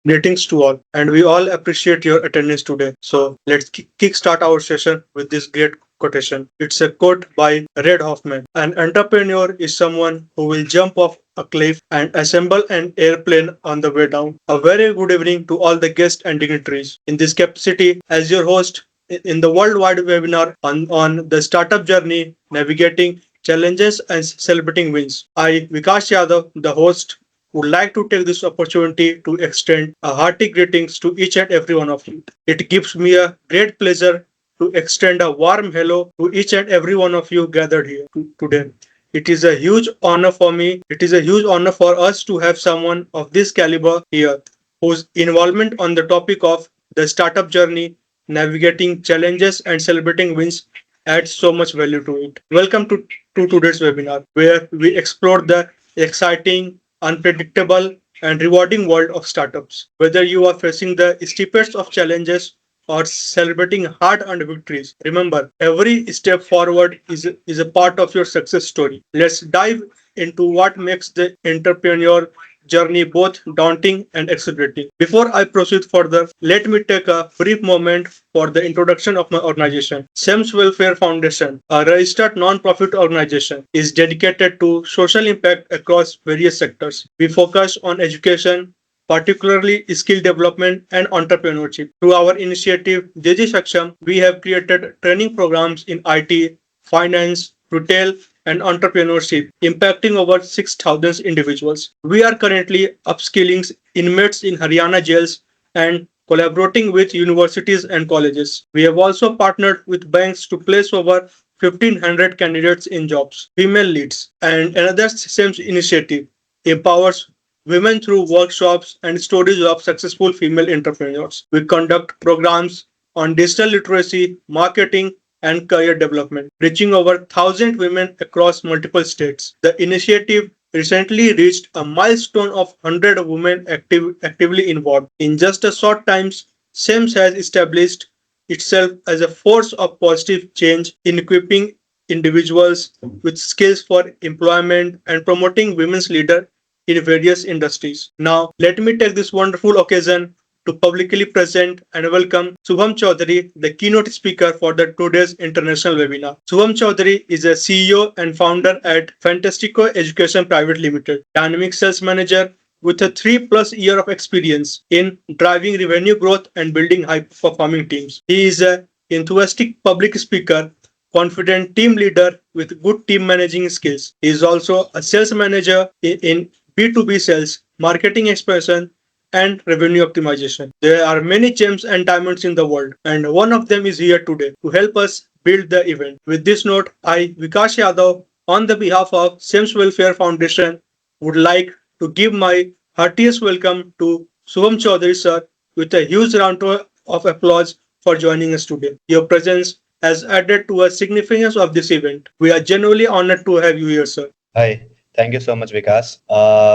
Greetings to all, and we all appreciate your attendance today. So let's kickstart our session with this great quotation. It's a quote by Red Hoffman. An entrepreneur is someone who will jump off a cliff and assemble an airplane on the way down. A very good evening to all the guests and dignitaries. In this capacity, as your host in the worldwide webinar on the startup journey, navigating challenges and celebrating wins. I, Vikas Yadav, the host, would like to take this opportunity to extend a hearty greetings to each and every one of you. It gives me a great pleasure to extend a warm hello to each and every one of you gathered here today. It is a huge honor for me. It is a huge honor for us to have someone of this caliber here whose involvement on the topic of the startup journey, navigating challenges and celebrating wins adds so much value to it. Welcome to today's webinar where we explore the exciting, unpredictable, and rewarding world of startups. Whether you are facing the steepest of challenges or celebrating hard earned victories, remember every step forward is a part of your success story. Let's dive into what makes the entrepreneur journey both daunting and exhilarating. Before I proceed further, let me take a brief moment for the introduction of my organization. SEMS Welfare Foundation, a registered non-profit organization, is dedicated to social impact across various sectors. We focus on education, particularly skill development and entrepreneurship. Through our initiative Jiji Saksham, we have created training programs in IT, finance, retail, and entrepreneurship, impacting over 6,000 individuals. We are currently upskilling inmates in Haryana jails and collaborating with universities and colleges. We have also partnered with banks to place over 1,500 candidates in jobs. Female leads and another SEMS initiative empowers women through workshops and stories of successful female entrepreneurs. We conduct programs on digital literacy, marketing, and career development, reaching over 1,000 women across multiple states. The initiative recently reached a milestone of 100 women actively involved. In just a short time, SEMS has established itself as a force of positive change in equipping individuals with skills for employment and promoting women's leadership in various industries. Now, let me take this wonderful occasion to publicly present and welcome Shubham Chaudhary, the keynote speaker for the today's international webinar. Shubham Chaudhary is a CEO and founder at Fantastico Education Private Limited, dynamic sales manager with a 3+ year of experience in driving revenue growth and building high performing teams. He is an enthusiastic public speaker, confident team leader with good team managing skills. He is also a sales manager in B2B sales, marketing expansion, and revenue optimization. There are many gems and diamonds in the world, and one of them is here today to help us build the event. With this note, I, Vikas Yadav, on the behalf of SEMS Welfare Foundation, would like to give my heartiest welcome to Shubham Chaudhary sir with a huge round of applause for joining us today. Your presence has added to the significance of this event. We are genuinely honored to have you here, sir. Hi, thank you so much, Vikas.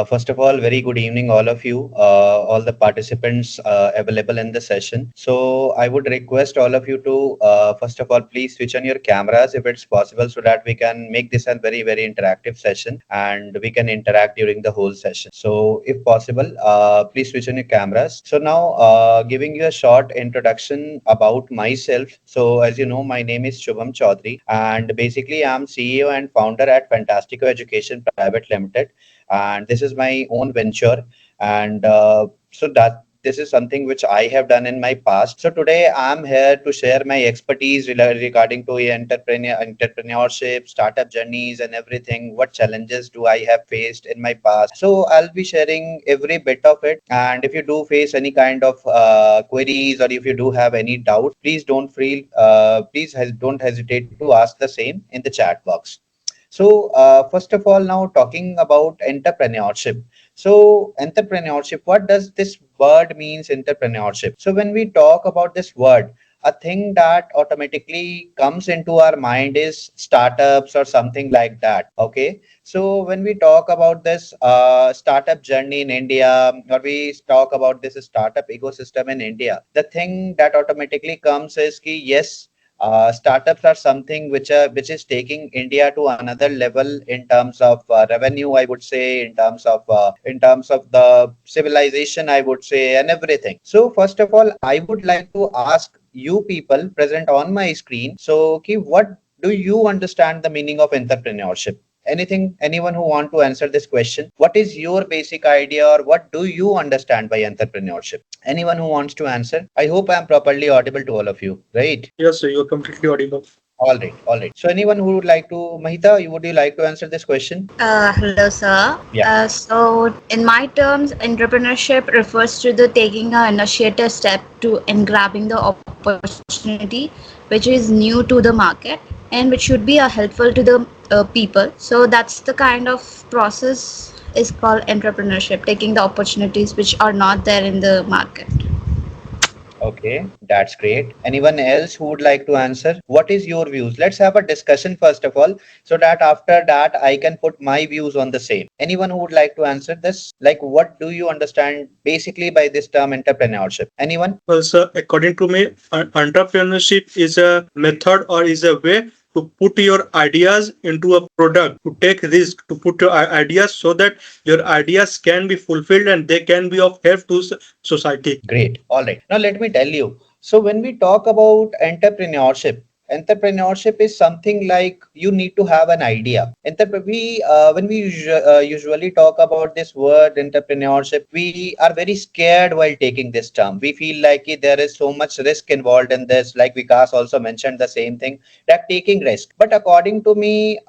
First of all, very good evening, all of you, all the participants available in the session. So, I would request all of you to, first of all, please switch on your cameras if it's possible so that we can make this a very, very interactive session and we can interact during the whole session. So, if possible, please switch on your cameras. So, now giving you a short introduction about myself. So, as you know, my name is Shubham Chaudhary, and basically, I'm CEO and founder at Fantastico Education Private Limited, and this is my own venture. And so that this is something which I have done in my past. So today I'm here to share my expertise regarding to entrepreneurship, startup journeys, and everything. What challenges do I have faced in my past? So I'll be sharing every bit of it. And if you do face any kind of queries, or if you do have any doubts, please don't hesitate to ask the same in the chat box. So, first of all, now talking about entrepreneurship. So, entrepreneurship, what does this word means, entrepreneurship? So, when we talk about this word, a thing that automatically comes into our mind is startups or something like that. Okay. So, when we talk about this startup journey in India, or we talk about this startup ecosystem in India, the thing that automatically comes is ki, yes, Startups are something which is taking India to another level in terms of revenue, I would say, in terms of the civilization, I would say, and everything. So first of all, I would like to ask you people present on my screen. So, okay, what do you understand the meaning of entrepreneurship? Anything, anyone who want to answer this question? What is your basic idea, or what do you understand by entrepreneurship? Anyone who wants to answer? I hope I am properly audible to all of you, right? Yes, sir, you're completely audible. All right, all right. So anyone who would like to, Mahita, would you like to answer this question? Hello, sir. Yeah. So, in my terms, entrepreneurship refers to the taking an initiative step to and grabbing the opportunity which is new to the market and which should be helpful to the people. So, that's the kind of process is called entrepreneurship, taking the opportunities which are not there in the market. Okay, that's great. Anyone else who would like to answer? What is your views? Let's have a discussion first of all, so that after that I can put my views on the same. Anyone who would like to answer this? Like, what do you understand basically by this term entrepreneurship? Anyone? Well, sir, according to me, entrepreneurship is a method or is a way to put your ideas into a product, to take risk, to put your ideas so that your ideas can be fulfilled and they can be of help to society. Great. All right. Now let me tell you. So when we talk about entrepreneurship, entrepreneurship is something like you need to have an idea. When we usually talk about this word entrepreneurship, we are very scared while taking this term. We feel like there is so much risk involved in this. Like Vikas also mentioned the same thing, that taking risk. But according to me,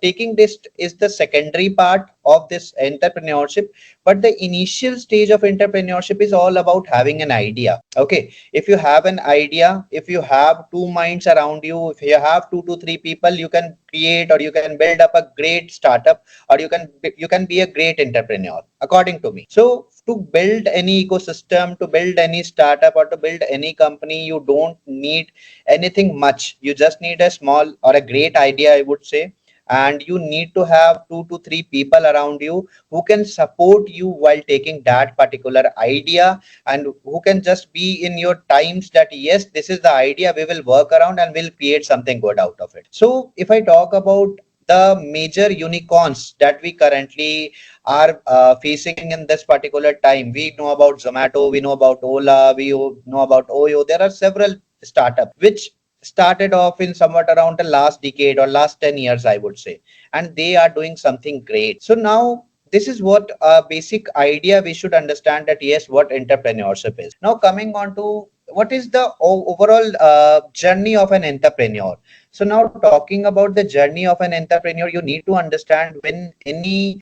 taking this is the secondary part of this entrepreneurship, but the initial stage of entrepreneurship is all about having an idea. Okay, if you have an idea, if you have two minds around you, if you have 2 to 3 people, you can create or you can build up a great startup, or you can be a great entrepreneur, according to me. So to build any ecosystem, to build any startup, or to build any company, you don't need anything much. You just need a small or a great idea, I would say, and you need to have 2 to 3 people around you who can support you while taking that particular idea, and who can just be in your times that yes, this is the idea, we will work around and we'll create something good out of it. So if I talk about the major unicorns that we currently are facing in this particular time, we know about Zomato, we know about Ola, we know about Oyo. There are several startups which started off in somewhat around the last decade or last 10 years, I would say, and they are doing something great. So now this is what a basic idea we should understand, that yes, what entrepreneurship is. Now coming on to what is the overall journey of an entrepreneur. So now talking about the journey of an entrepreneur, you need to understand when any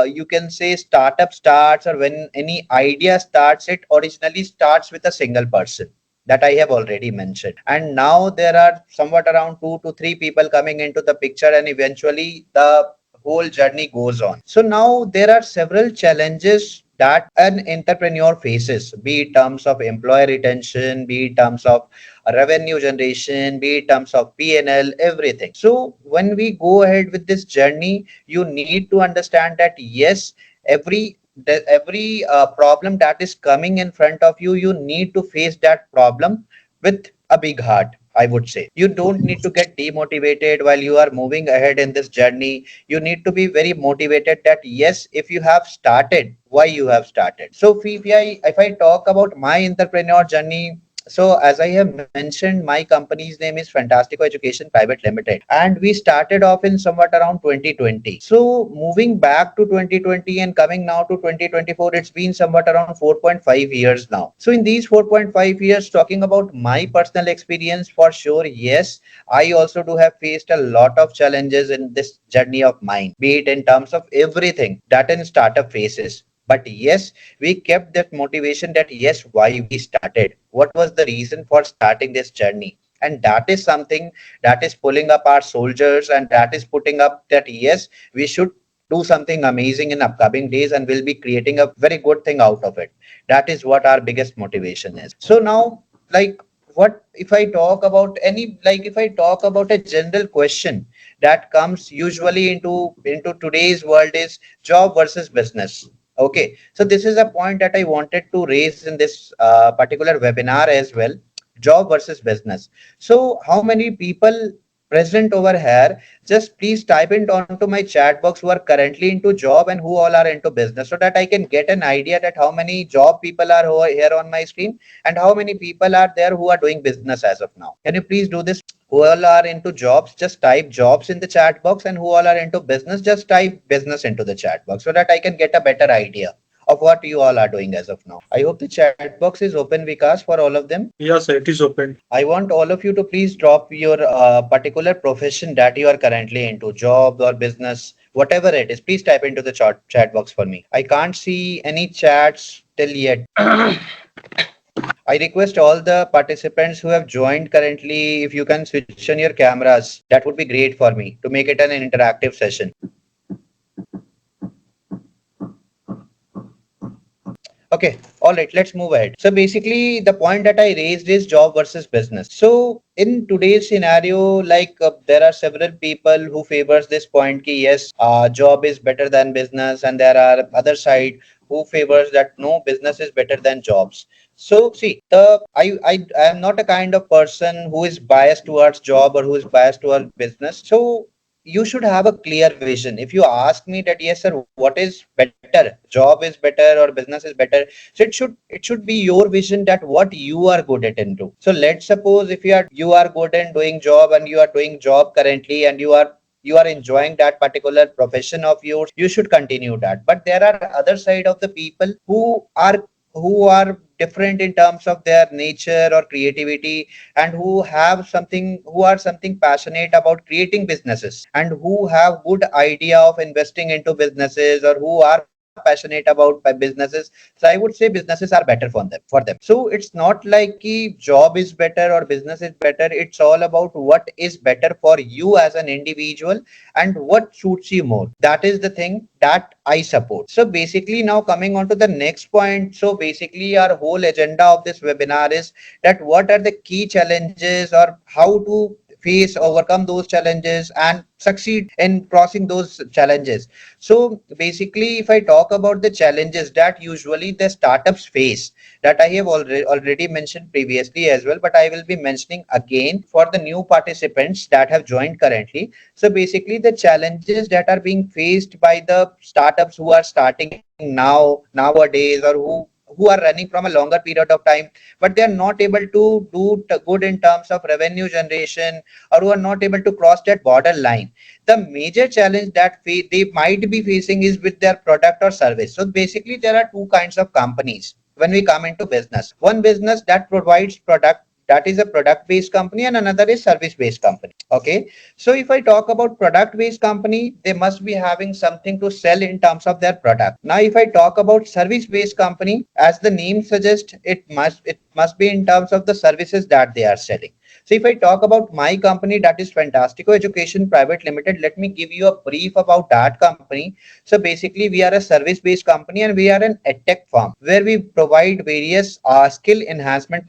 you can say startup starts, or when any idea starts, it originally starts with a single person, that I have already mentioned. And now there are somewhat around 2 to 3 people coming into the picture, and eventually the whole journey goes on. So now there are several challenges that an entrepreneur faces, be it terms of employee retention, be it terms of revenue generation, be it terms of PNL, everything. So when we go ahead with this journey, you need to understand that yes, every problem that is coming in front of you, you need to face that problem with a big heart, I would say. You don't need to get demotivated while you are moving ahead in this journey. You need to be very motivated that yes, if you have started, why you have started. So if I talk about my entrepreneur journey, so as I have mentioned, my company's name is Fantastico Education Private Limited, and we started off in somewhat around 2020. So moving back to 2020 and coming now to 2024, it's been somewhat around 4.5 years now. So in these 4.5 years, talking about my personal experience, for sure, yes, I also do have faced a lot of challenges in this journey of mine, be it in terms of everything that in startup faces. But yes, we kept that motivation, that yes, why we started, what was the reason for starting this journey. And that is something that is pulling up our soldiers, and that is putting up that yes, we should do something amazing in upcoming days, and we'll be creating a very good thing out of it. That is what our biggest motivation is. So now, like, what if I talk about any, like if I talk about a general question that comes usually into today's world, is job versus business. Okay, so this is a point that I wanted to raise in this particular webinar as well. job versus business. So how many people present over here, just please type it onto my chat box who are currently into job and who all are into business, so that I can get an idea that how many job people are who are here on my screen and how many people are there who are doing business as of now. Can you please do this? Who all are into jobs, just type jobs in the chat box, and who all are into business, just type business into the chat box, so that I can get a better idea of what you all are doing as of now. I hope the chat box is open, Vikas, for all of them. Yes, it is open. I want all of you to please drop your particular profession that you are currently into, job or business, whatever it is. Please type into the chat box for me. I can't see any chats till yet. I request all the participants who have joined currently, if you can switch on your cameras, that would be great for me to make it an interactive session. Okay, all right, let's move ahead. So basically, the point that I raised is job versus business. So in today's scenario, like there are several people who favors this point ki yes, job is better than business, and there are other side who favors that no, business is better than jobs. So see, I am not a kind of person who is biased towards job or who is biased towards business. So you should have a clear vision. If you ask me that yes sir, what is better, job is better or business is better, so it should be your vision that what you are good at into. So let's suppose if you are good in doing job and you are doing job currently and you are enjoying that particular profession of yours, you should continue that. But there are other side of the people who are different in terms of their nature or creativity, and who are something passionate about creating businesses and who have good idea of investing into businesses, or who are passionate about businesses. So I would say businesses are better for them. So it's not like ki job is better or business is better. It's all about what is better for you as an individual and what suits you more. That is the thing that I support. So basically, now coming on to the next point. So basically, our whole agenda of this webinar is that what are the key challenges or how to overcome those challenges and succeed in crossing those challenges. So basically, if I talk about the challenges that usually the startups face, that I have already mentioned previously as well, but I will be mentioning again for the new participants that have joined currently. So basically, the challenges that are being faced by the startups who are starting nowadays, or who are running from a longer period of time, but they are not able to do good in terms of revenue generation, or who are not able to cross that border line. The major challenge that they might be facing is with their product or service. So basically, there are two kinds of companies when we come into business. One business that provides product, that is a product based company, and another is service based company. Okay, so if I talk about product based company, they must be having something to sell in terms of their product. Now if I talk about service based company, as the name suggests, it must be in terms of the services that they are selling. So if I talk about my company, that is Fantastico Education Private Limited, let me give you a brief about that company. So basically, we are a service-based company and we are an edtech firm where we provide various skill enhancement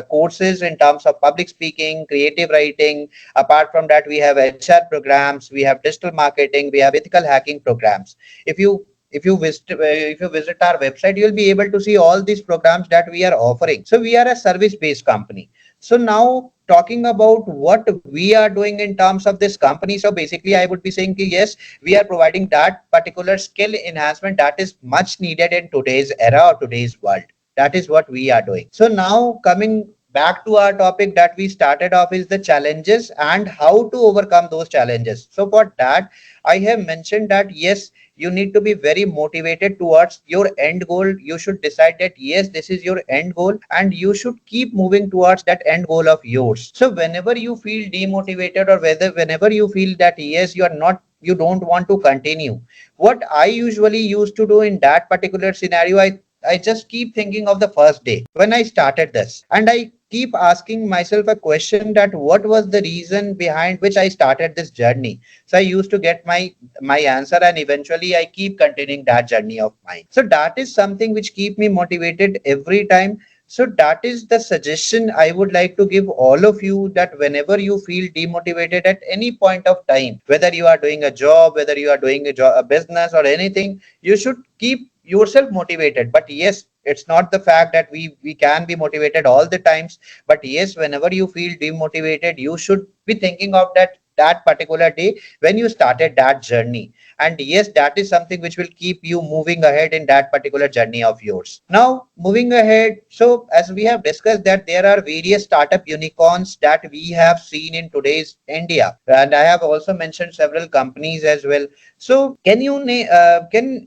courses in terms of public speaking, creative writing. Apart from that, we have HR programs, we have digital marketing, we have ethical hacking programs. If you if you visit our website, you'll be able to see all these programs that we are offering. So we are a service based company. So now talking about what we are doing in terms of this company. So basically, I would be saying ki yes, we are providing that particular skill enhancement that is much needed in today's era or today's world. That is what we are doing. So now coming back to our topic that we started off is the challenges and how to overcome those challenges. So for that, I have mentioned that yes, you need to be very motivated towards your end goal. You should decide that yes, this is your end goal, and you should keep moving towards that end goal of yours. So whenever you feel demotivated, or whenever you feel that yes, you don't want to continue, what I usually used to do in that particular scenario, I just keep thinking of the first day when I started this, and I keep asking myself a question that what was the reason behind which I started this journey. So I used to get my answer, and eventually I keep continuing that journey of mine. So that is something which keep me motivated every time. So that is the suggestion I would like to give all of you, that whenever you feel demotivated at any point of time, whether you are doing a job, whether you are doing a business or anything, you should keep yourself motivated. But yes, It's not the fact that we can be motivated all the times, but yes, whenever you feel demotivated, you should be thinking of that particular day when you started that journey. And yes, that is something which will keep you moving ahead in that particular journey of yours. Now moving ahead, so as we have discussed that there are various startup unicorns that we have seen in today's India, and I have also mentioned several companies as well. So can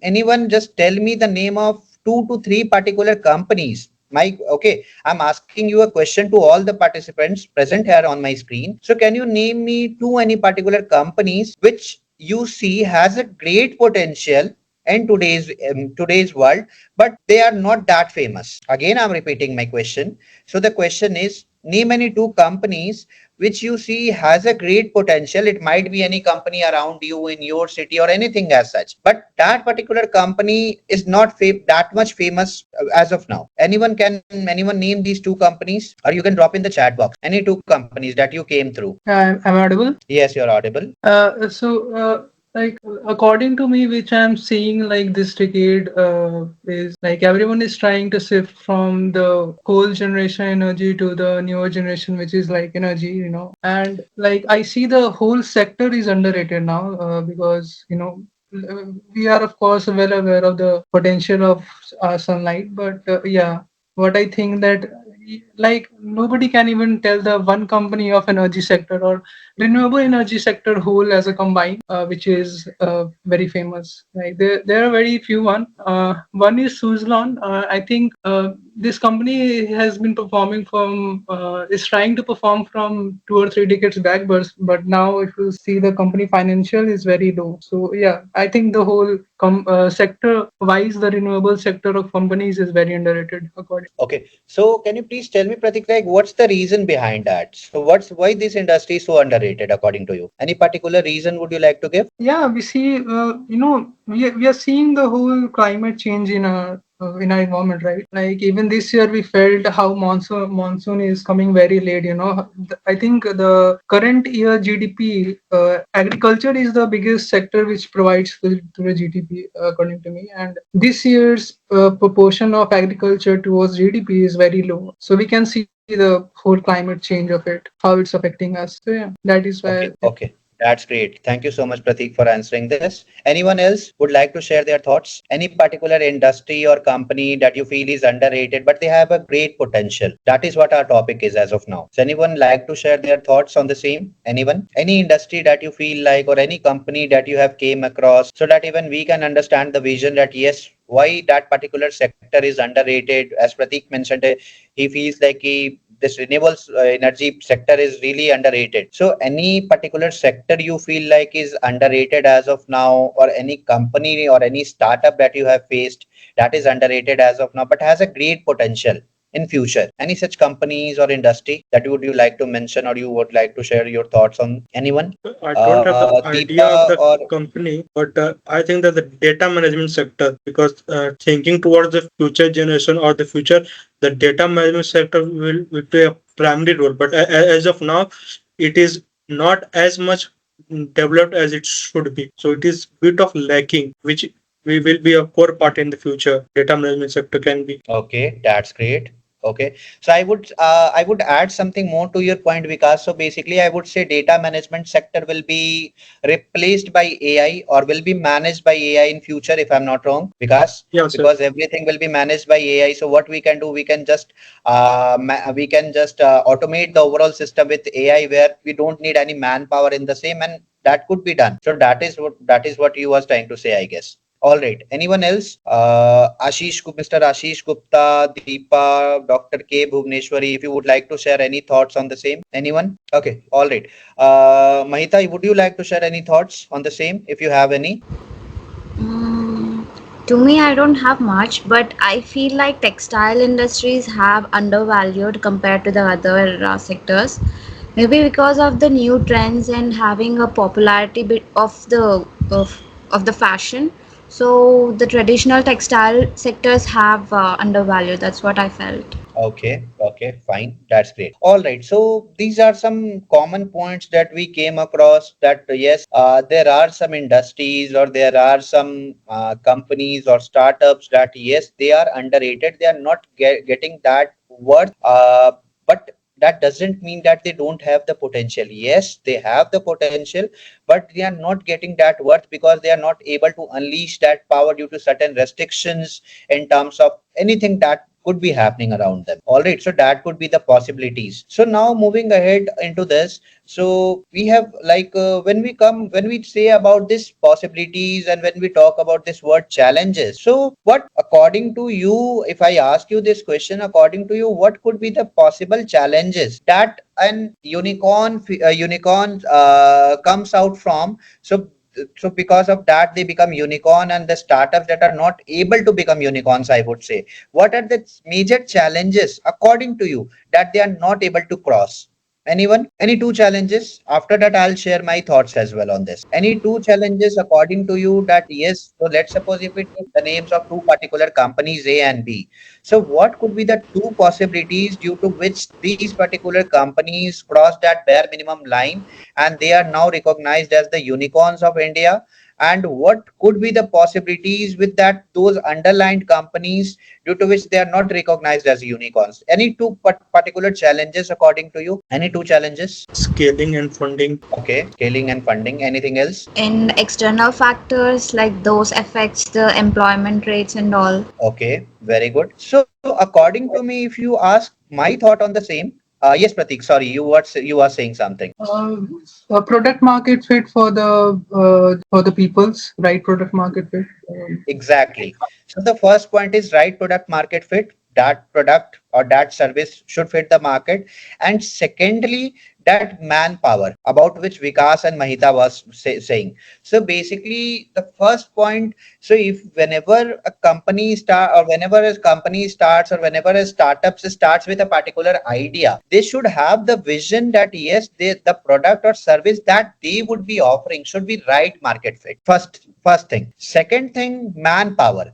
anyone just tell me the name of two to three particular companies? Mike, okay, I'm asking you a question to all the participants present here on my screen. So can you name me two any particular companies which you see has a great potential in today's world, but they are not that famous? Again, I'm repeating my question. So the question is, name any two companies which you see has a great potential. It might be any company around you in your city or anything as such, but that particular company is not that much famous as of now. Anyone name these two companies, or you can drop in the chat box any two companies that you came through. I'm audible. Yes, you're audible. Like according to me, which I'm seeing like this decade is like everyone is trying to shift from the coal generation energy to the newer generation, which is like energy, And like I see the whole sector is underrated now because we are of course well aware of the potential of sunlight, but yeah, what I think that like nobody can even tell the one company of energy sector or renewable energy sector whole as a combined, which is very famous. Like there are very few one. One is Suzlon. I think this company has been performing from is trying to perform from 2 or 3 decades back, but now if you see the company financial is very low. So yeah, I think the whole sector wise the renewable sector of companies is very underrated according. Okay, so can you please tell me, Pratik, like what's the reason behind that? So why this industry is so underrated according to you? Any particular reason would you like to give? Yeah, we see, we are seeing the whole climate change in our environment, right? Like even this year, we felt how monsoon is coming very late. I think the current year GDP, agriculture is the biggest sector which provides to the GDP, according to me. And this year's proportion of agriculture towards GDP is very low. So we can see the whole climate change of it, how it's affecting us. So yeah, that is why. Okay, okay. That's great. Thank you so much, Pratik, for answering this. Anyone else would like to share their thoughts? Any particular industry or company that you feel is underrated, but they have a great potential? That is what our topic is as of now. So anyone like to share their thoughts on the same? Anyone? Any industry that you feel like, or any company that you have came across, so that even we can understand the vision that yes, why that particular sector is underrated. As Pratik mentioned, he feels like this renewable energy sector is really underrated. So any particular sector you feel like is underrated as of now, or any company or any startup that you have faced that is underrated as of now, but has a great potential in future? Any such companies or industry that would you like to mention, or you would like to share your thoughts on? Anyone? I don't have the idea of Deepa the or company, but I think that the data management sector, because thinking towards the future generation or the future, the data management sector will play a primary role. But as of now, it is not as much developed as it should be. So it is bit of lacking, which we will be a core part in the future. Data management sector can be. okay, that's great. Okay, so I would add something more to your point, Vikas. So basically, I would say data management sector will be replaced by AI, or will be managed by AI in future, if I'm not wrong, Vikas, Yes, because yes. everything will be managed by AI. So what we can do, we can just automate the overall system with AI, where we don't need any manpower in the same, and that could be done. So that is what you was trying to say, I guess. All right. Anyone else? Mr. Ashish Gupta, Deepa, Dr. K. Bhuvneshwari, if you would like to share any thoughts on the same. Anyone? Okay. All right. Mahita, would you like to share any thoughts on the same, if you have any? Mm, to me, I don't have much, but I feel like textile industries have undervalued compared to the other sectors. Maybe because of the new trends and having a popularity bit of the fashion. So the traditional textile sectors have undervalued. That's what I felt. Okay, okay, fine. That's great. All right. So these are some common points that we came across that yes, there are some industries or there are some companies or startups that yes, they are underrated. They are not getting that worth. But that doesn't mean that they don't have the potential. Yes, they have the potential, but they are not getting that worth because they are not able to unleash that power due to certain restrictions in terms of anything that could be happening around them. All right, so that could be the possibilities. So now moving ahead into this, so we have like when we say about this possibilities and when we talk about this word challenges, so what according to you, if I ask you this question, according to you, what could be the possible challenges that an unicorn comes out from? So because of that they become unicorn, and the startups that are not able to become unicorns, I would say, what are the major challenges according to you that they are not able to cross? Anyone? Any two challenges? After that, I'll share my thoughts as well on this. Any two challenges according to you that yes, so let's suppose if we take the names of two particular companies A and B. So what could be the two possibilities due to which these particular companies cross that bare minimum line and they are now recognized as the unicorns of India? And what could be the possibilities with that those underlined companies due to which they are not recognized as unicorns? Any two particular challenges according to you? Any two challenges? Scaling and funding. Okay, scaling and funding. Anything else? And external factors like those affects the employment rates and all. Okay, very good. So according to me, if you ask my thought on the same, yes, Pratik. Sorry, you are saying something. A product market fit for the people's right product market fit. Exactly. So the first point is right product market fit. That product or that service should fit the market. And secondly, that manpower about which Vikas and Mahita was saying. So basically, the first point. So if whenever a company start or whenever a company starts or whenever a startup starts with a particular idea, they should have the vision that yes, the product or service that they would be offering should be right market fit. First thing. Second thing, manpower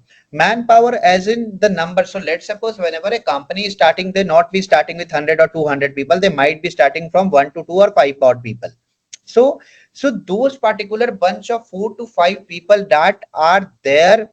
as in the number. So let's suppose whenever a company is starting, they not be starting with 100 or 200 people, they might be starting from 1 to 2 or 5 odd people. So so those particular bunch of 4 to 5 people that are there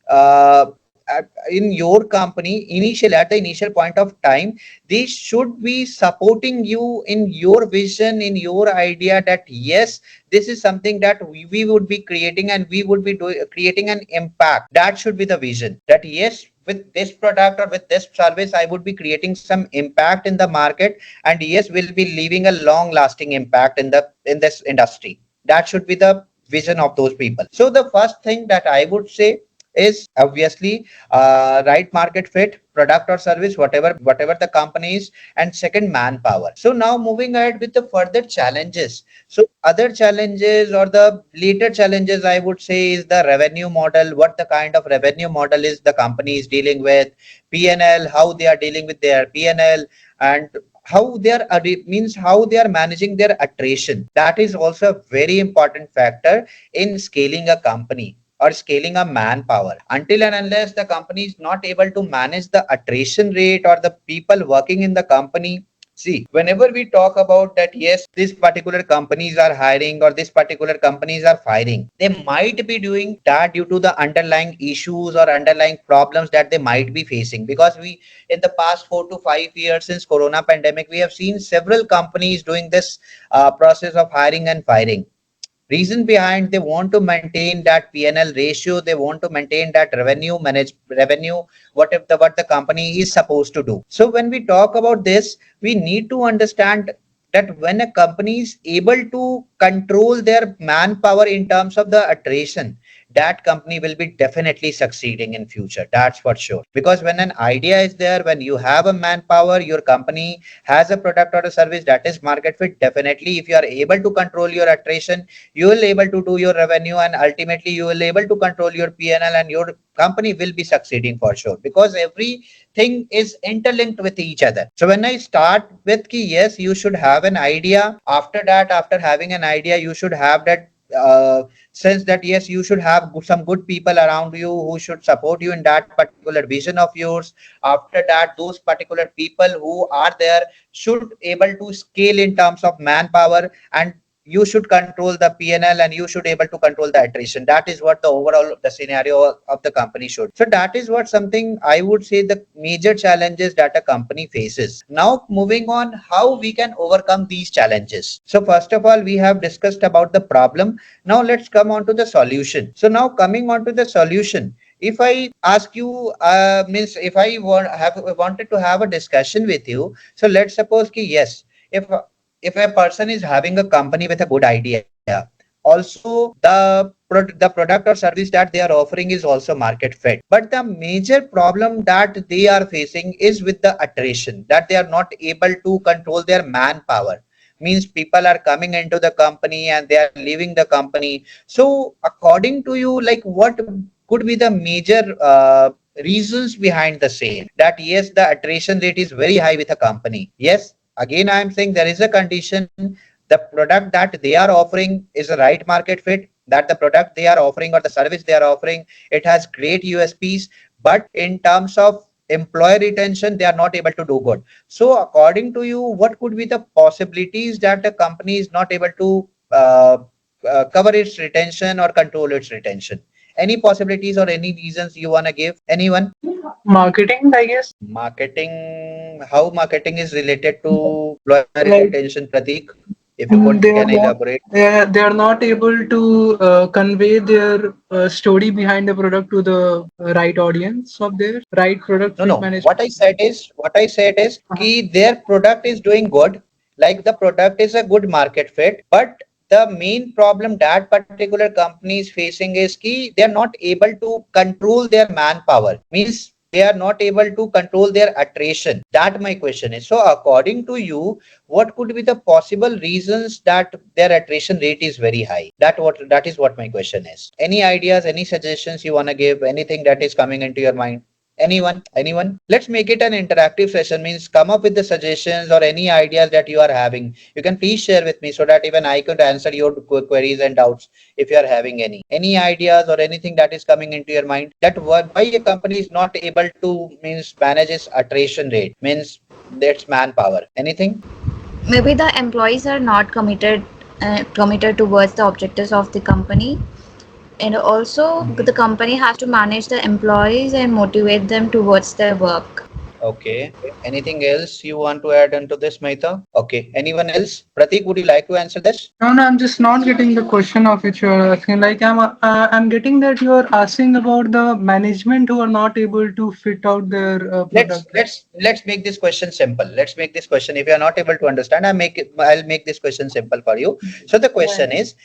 in your company initially at the initial point of time, they should be supporting you in your vision, in your idea that yes, this is something that we would be creating and we would be creating an impact. That should be the vision that yes, with this product or with this service I would be creating some impact in the market, and yes, we'll be leaving a long lasting impact in this industry. That should be the vision of those people. So the first thing that I would say is obviously right market fit, product or service, whatever the company is, and second, manpower. So now moving ahead with the further challenges. So other challenges or the later challenges I would say is the revenue model. What the kind of revenue model is the company is dealing with, P&L, how they are dealing with their P&L, and how they are means how they are managing their attrition. That is also a very important factor in scaling a company or scaling a manpower. Until and unless the company is not able to manage the attrition rate or the people working in the company. See, whenever we talk about that, yes, these particular companies are hiring or these particular companies are firing, they might be doing that due to the underlying issues or underlying problems that they might be facing. Because we, in the past 4 to 5 years since Corona pandemic, we have seen several companies doing this process of hiring and firing. Reason behind, they want to maintain that P&L ratio, they want to maintain that revenue, what the company is supposed to do. So when we talk about this, we need to understand that when a company is able to control their manpower in terms of the attrition, that company will be definitely succeeding in future. That's for sure. Because when an idea is there, when you have a manpower, your company has a product or a service that is market fit, definitely if you are able to control your attrition, you will able to do your revenue, and ultimately you will able to control your P&L, and your company will be succeeding for sure, because everything is interlinked with each other. So when I start with ki yes, you should have an idea. After that, after having an idea, you should have that sense that yes, you should have some good people around you who should support you in that particular vision of yours. After that, those particular people who are there should able to scale in terms of manpower, and you should control the PNL, and you should able to control the attrition. That is what the overall the scenario of the company should. So that is what something I would say the major challenges that a company faces. Now moving on, how we can overcome these challenges. So first of all, we have discussed about the problem. Now let's come on to the solution. So now coming on to the solution, if I ask you, means if I wanted to have a discussion with you, so let's suppose ki yes, if a person is having a company with a good idea, also the product or service that they are offering is also market fit, but the major problem that they are facing is with the attrition, that they are not able to control their manpower. Means people are coming into the company and they are leaving the company. So according to you, like what could be the major reasons behind the same, that yes, the attrition rate is very high with a company? Yes, again I am saying there is a condition, the product that they are offering is a right market fit, that the product they are offering or the service they are offering, it has great USPs, but in terms of employee retention they are not able to do good. So according to you, what could be the possibilities that the company is not able to cover its retention or control its retention? Any possibilities or any reasons you want to give? Anyone? Marketing, I guess. Marketing, how marketing is related to employee Like retention, Pratik? If you could can they are not elaborate. they are not able to convey their story behind the product to the right audience of their right product No, fit no. management. What I said is Uh-huh. ki their product is doing good, like the product is a good market fit, but the main problem that particular company is facing is ki they are not able to control their manpower. Means they are not able to control their attrition. That my question is. So according to you, what could be the possible reasons that their attrition rate is very high? That is what my question is. Any ideas, any suggestions you want to give, anything that is coming into your mind? Anyone? Let's make it an interactive session. Means come up with the suggestions or any ideas that you are having. You can please share with me so that even I could answer your queries and doubts if you are having any. Any ideas or anything that is coming into your mind, that why a company is not able to means manage its attrition rate, means its manpower. Anything? Maybe the employees are not committed towards the objectives of the company, and also Mhm. the company has to manage the employees and motivate them towards their work. Okay. Anything else you want to add into this, Maita? Okay. Anyone else? Pratik, would you like to answer this? No, no, I'm just not getting the question of which you're asking. Like I'm getting that you're asking about the management who are not able to fit out their let's product. let's let's make this question simple. Let's make this question, if you are not able to understand, I'll make this question simple for you. So the Right. question is,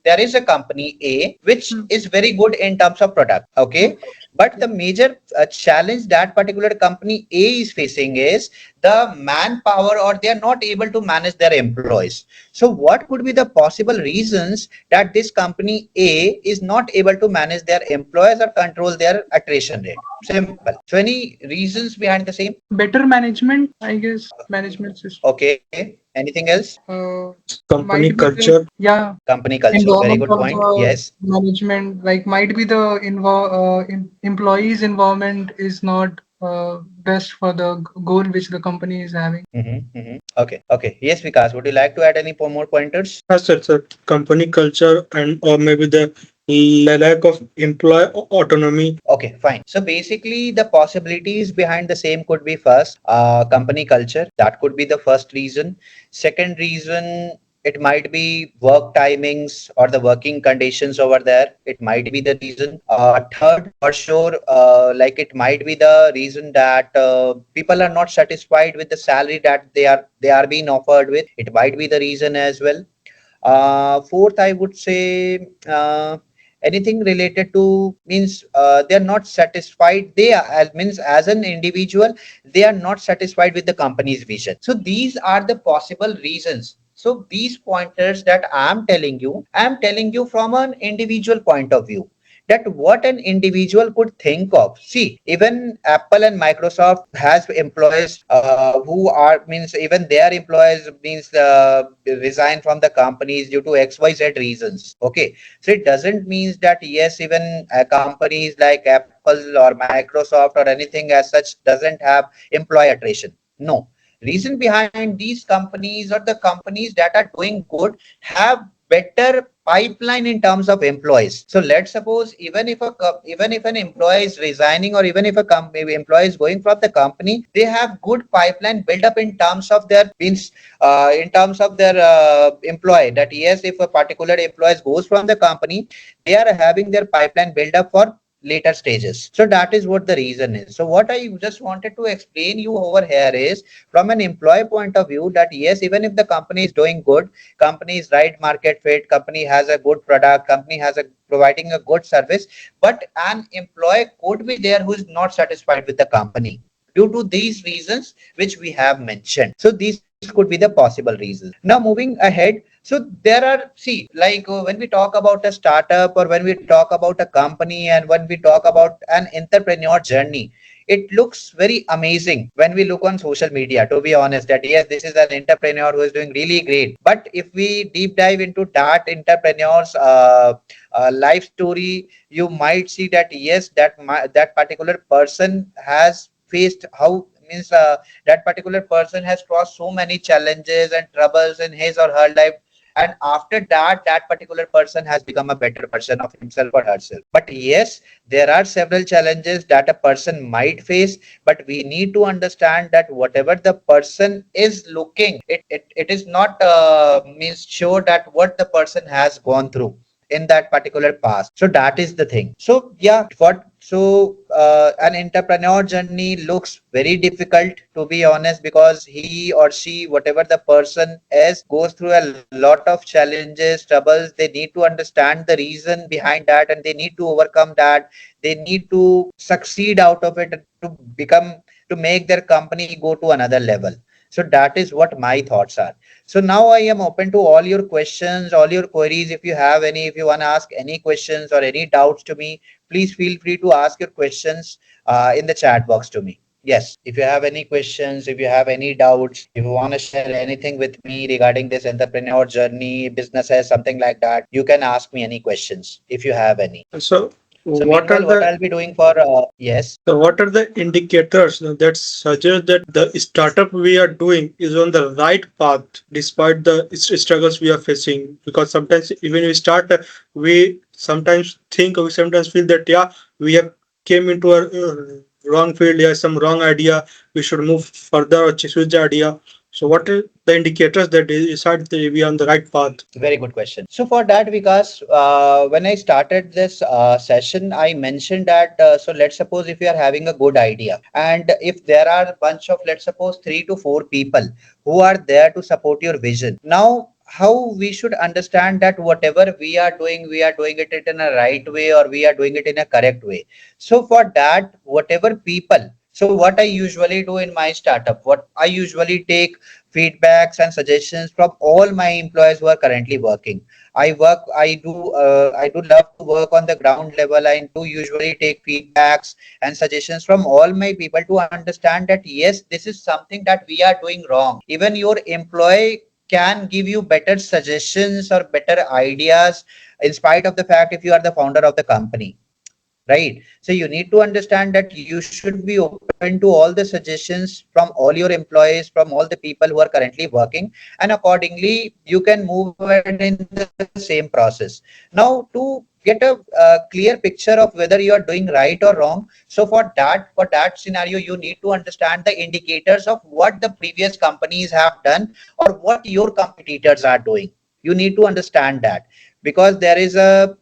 there is a company A which Hmm. is very good in terms of product, okay, but the major challenge that particular company A is facing is the manpower, or they are not able to manage their employees. So what could be the possible reasons that this company A is not able to manage their employees or control their attrition rate? Simple. So any reasons behind the same? Better management, I guess, management system. Okay. Anything else? Might Company be the, culture. yeah, Company culture. Very environment good of point. the Yes. management, like might be the employees environment is not best for the goal which the company is having. Okay. Okay. Yes, Vikas. Would you like to add any more pointers? As said, sir, company culture and or maybe the lack of employee autonomy. Okay, fine. So basically, the possibilities behind the same could be first, company culture. That could be the first reason. Second reason, it might be work timings or the working conditions over there. It might be the reason. Third, for sure, like it might be the reason that people are not satisfied with the salary that they are being offered with. It might be the reason as well. Fourth, I would say anything related to means they are not satisfied. They are means as an individual, they are not satisfied with the company's vision. So these are the possible reasons. So these pointers that I am telling you from an individual point of view. that what an individual could think of. See, even Apple and Microsoft has employees who are means even their employees means resign from the companies due to XYZ reasons. Okay, so it doesn't mean that yes, even companies like Apple or Microsoft or anything as such doesn't have employee attrition. No, reason behind these companies or the companies that are doing good have better pipeline in terms of employees. So let's suppose even if an employee is resigning or even if a employee is going from the company, they have good pipeline built up in terms of their means in terms of their employee, that yes, if a particular employee goes from the company, they are having their pipeline built up for later stages. So that is what the reason is. So what I just wanted to explain you over here is from an employee point of view that yes, even if the company is doing good, company is right market fit, company has a good product, company has a providing a good service, but an employee could be there who is not satisfied with the company due to these reasons which we have mentioned. So these could be the possible reasons. Now moving ahead, so there are, see, like when we talk about a startup or when we talk about a company and when we talk about an entrepreneur journey, it looks very amazing when we look on social media, to be honest, that yes, this is an entrepreneur who is doing really great. But if we deep dive into that entrepreneur's life story, you might see that yes, that particular person has faced how means that particular person has crossed so many challenges and troubles in his or her life, and after that that particular person has become a better version of himself or herself. But yes, there are several challenges that a person might face, but we need to understand that whatever the person is looking, it is not means sure that what the person has gone through in that particular past. So that is the thing. So yeah, what so an entrepreneur journey looks very difficult, to be honest, because he or she, whatever the person is, goes through a lot of challenges, troubles. They need to understand the reason behind that and they need to overcome that. They need to succeed out of it to become to make their company go to another level. So that is what my thoughts are. So now I am open to all your questions, all your queries. If you have any, if you want to ask any questions or any doubts to me, please feel free to ask your questions in the chat box to me. Yes, if you have any questions, if you have any doubts, if you want to share anything with me regarding this entrepreneur journey, businesses, something like that, you can ask me any questions if you have any. So So what are meanwhile, what the I'll be doing for yes. so what are the indicators that suggest that the startup we are doing is on the right path despite the struggles we are facing? Because sometimes even we start, we sometimes think, we sometimes feel that yeah, we have came into a wrong field, yeah, some wrong idea. We should move further or switch the idea. So what are the indicators that decide that we are on the right path? Very good question. So for that, Vikas, when I started this session, I mentioned that so let's suppose if you are having a good idea, and if there are a bunch of, let's suppose, 3 to 4 people who are there to support your vision. Now, how we should understand that whatever we are doing it in a right way or we are doing it in a correct way. So for that, whatever people, so what I usually do in my startup, what I usually take feedbacks and suggestions from all my employees who are currently working. I do love to work on the ground level. I do usually take feedbacks and suggestions from all my people to understand that yes, this is something that we are doing wrong. Even your employee can give you better suggestions or better ideas in spite of the fact if you are the founder of the company, right? So you need to understand that you should be open to all the suggestions from all your employees, from all the people who are currently working, and accordingly you can move ahead in the same process. Now to get a clear picture of whether you are doing right or wrong, so for that scenario you need to understand the indicators of what the previous companies have done or what your competitors are doing. You need to understand that, because there is a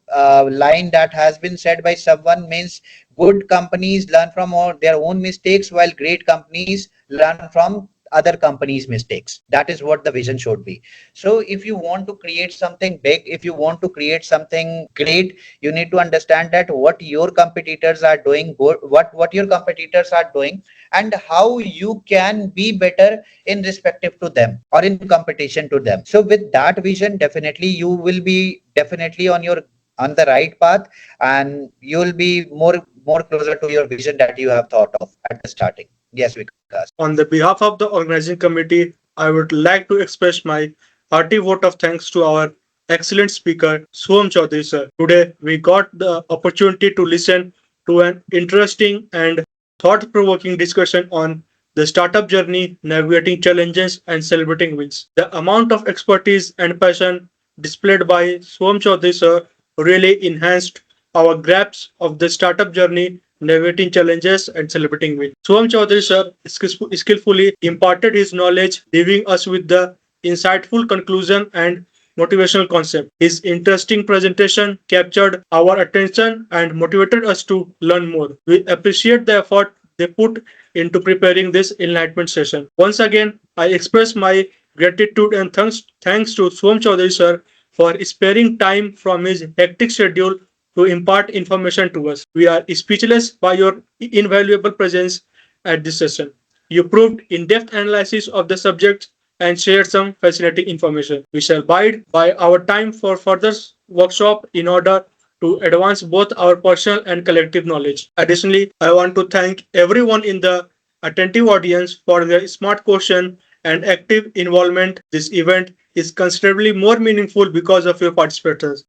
line that has been said by someone, means good companies learn from all their own mistakes while great companies learn from other companies mistakes. That is what the vision should be. So if you want to create something big, if you want to create something great, you need to understand that what your competitors are doing good, what your competitors are doing, and how you can be better in respective to them or in competition to them. So with that vision, definitely you will be definitely on your on the right path, and you'll be more closer to your vision that you have thought of at the starting. Yes, Vikas. On the behalf of the organizing committee, I would like to express my hearty vote of thanks to our excellent speaker, Swam Chaudhary sir. Today, we got the opportunity to listen to an interesting and thought provoking discussion on the startup journey, navigating challenges, and celebrating wins. The amount of expertise and passion displayed by Swam Chaudhary sir really enhanced our grasp of the startup journey, navigating challenges, and celebrating wins. Swam Chaudhary sir skillfully imparted his knowledge, leaving us with the insightful conclusion and motivational concept. His interesting presentation captured our attention and motivated us to learn more. We appreciate the effort they put into preparing this enlightenment session. Once again, I express my gratitude and thanks to Swam Chaudhary sir for sparing time from his hectic schedule to impart information to us. We are speechless by your invaluable presence at this session. You proved in-depth analysis of the subject and shared some fascinating information. We shall abide by our time for further workshop in order to advance both our personal and collective knowledge. Additionally, I want to thank everyone in the attentive audience for their smart question and active involvement. This event is considerably more meaningful because of your participation.